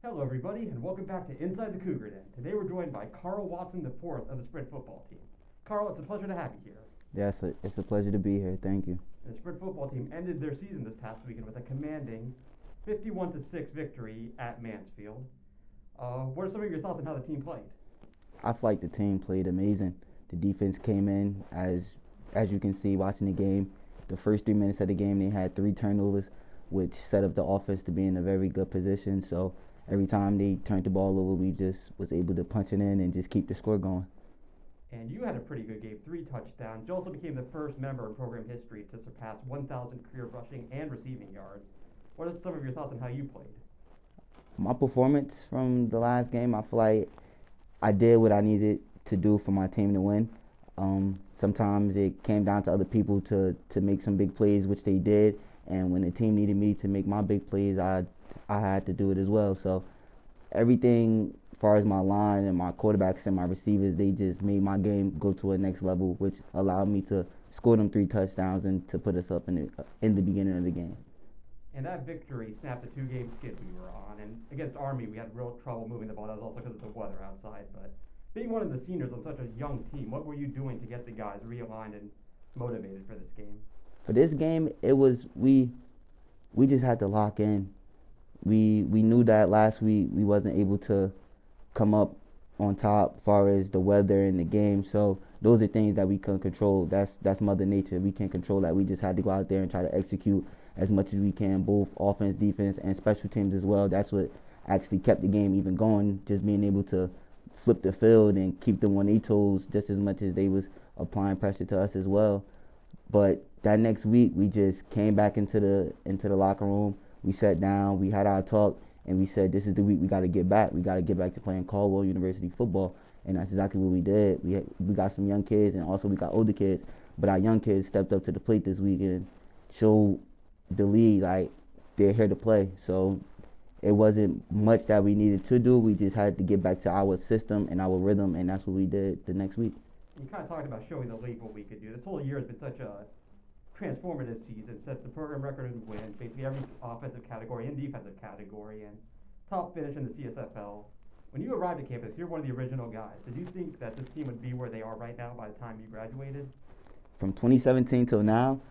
Hello, everybody, and welcome back to Inside the Cougar Den. Today we're joined by Carl Watson IV of the Sprint football team. Carl, it's a pleasure to have you here. Yes, it's a pleasure to be here. Thank you. The Sprint football team ended their season this past weekend with a commanding 51-6 victory at Mansfield. What are some of your thoughts on how the team played? I feel like the team played amazing. The defense came in as you can see watching the game. The first 3 minutes of the game, they had 3 turnovers, which set up the offense to be in a very good position. So every time they turned the ball over, we just was able to punch it in and just keep the score going. And you had a pretty good game, 3 touchdowns. You also became the first member in program history to surpass 1,000 career rushing and receiving yards. What are some of your thoughts on how you played? My performance from the last game, I feel like I did what I needed to do for my team to win. Sometimes it came down to other people to make some big plays, which they did. And when the team needed me to make my big plays, I had to do it as well. So everything as far as my line and my quarterbacks and my receivers, they just made my game go to a next level, which allowed me to score them 3 touchdowns and to put us up in the beginning of the game. And that victory snapped the 2-game skid we were on. And against Army, we had real trouble moving the ball. That was also because of the weather outside. But being one of the seniors on such a young team, what were you doing to get the guys realigned and motivated for this game? For this game, it was we just had to lock in. We knew that last week we wasn't able to come up on top as far as the weather and the game. So those are things that we couldn't control. That's Mother Nature. We can't control that. We just had to go out there and try to execute as much as we can, both offense, defense, and special teams as well. That's what actually kept the game even going, just being able to flip the field and keep them on their toes just as much as they was applying pressure to us as well. But that next week, we just came back into the locker room. We sat down, we had our talk, and we said, this is the week we got to get back. We got to get back to playing Caldwell University football, and that's exactly what we did. We got some young kids, and also we got older kids, but our young kids stepped up to the plate this week and showed the league like they're here to play. So it wasn't much that we needed to do. We just had to get back to our system and our rhythm, and that's what we did the next week. You kind of talked about showing the league what we could do. This whole year has been such a transformative season. Set the program record in wins, basically every offensive category and defensive category, and top finish in the CSFL. When you arrived at campus, you're one of the original guys. Did you think that this team would be where they are right now by the time you graduated? From 2017 till now,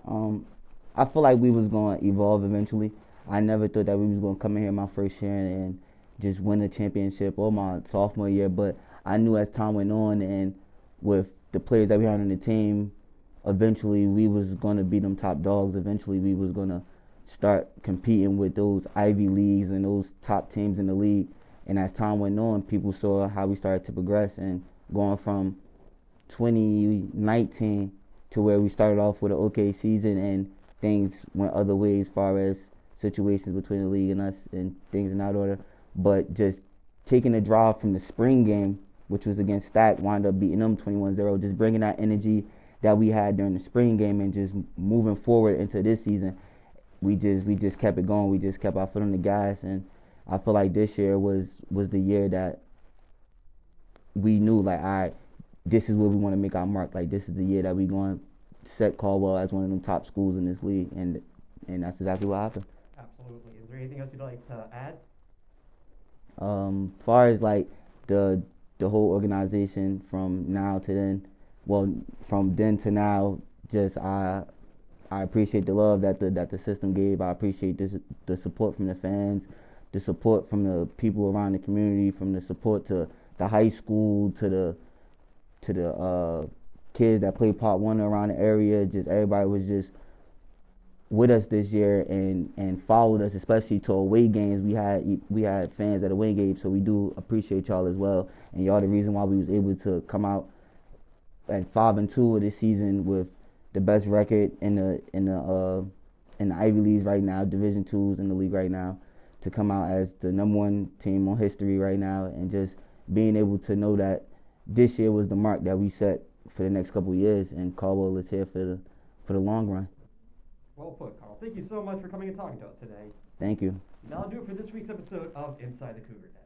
I feel like we was going to evolve eventually. I never thought that we was going to come in here my first year and just win a championship or my sophomore year, but I knew as time went on and with the players that we had on the team, eventually we was going to be them top dogs. Eventually we was going to start competing with those Ivy Leagues and those top teams in the league. And as time went on, people saw how we started to progress and going from 2019 to where we started off with an okay season and things went other ways as far as situations between the league and us and things in that order. But just taking a drive from the spring game, which was against Stack, wound up beating them 21-0, just bringing that energy that we had during the spring game and just moving forward into this season. We just kept it going. We just kept our foot on the gas, and I feel like this year was the year that we knew, like, all right, this is where we want to make our mark. Like, this is the year that we going to set Caldwell as one of them top schools in this league, and that's exactly what happened. Absolutely. Is there anything else you'd like to add? Far as like the whole organization from now to then, well, from then to now, just I appreciate the love that the system gave. I appreciate the support from the fans, the support from the people around the community, from the support to the high school to the kids that played Part 1 around the area. Just everybody was just with us this year and followed us, especially to away games. We had fans at away games, so we do appreciate y'all as well. And y'all the reason why we was able to come out at 5-2 of this season with the best record in the Ivy Leagues right now, Division IIs in the league right now, to come out as the #1 team on history right now, and just being able to know that this year was the mark that we set for the next couple of years, and Caldwell is here for the long run. Well put, Carl. Thank you so much for coming and talking to us today. Thank you. That'll do it for this week's episode of Inside the Cougar Den.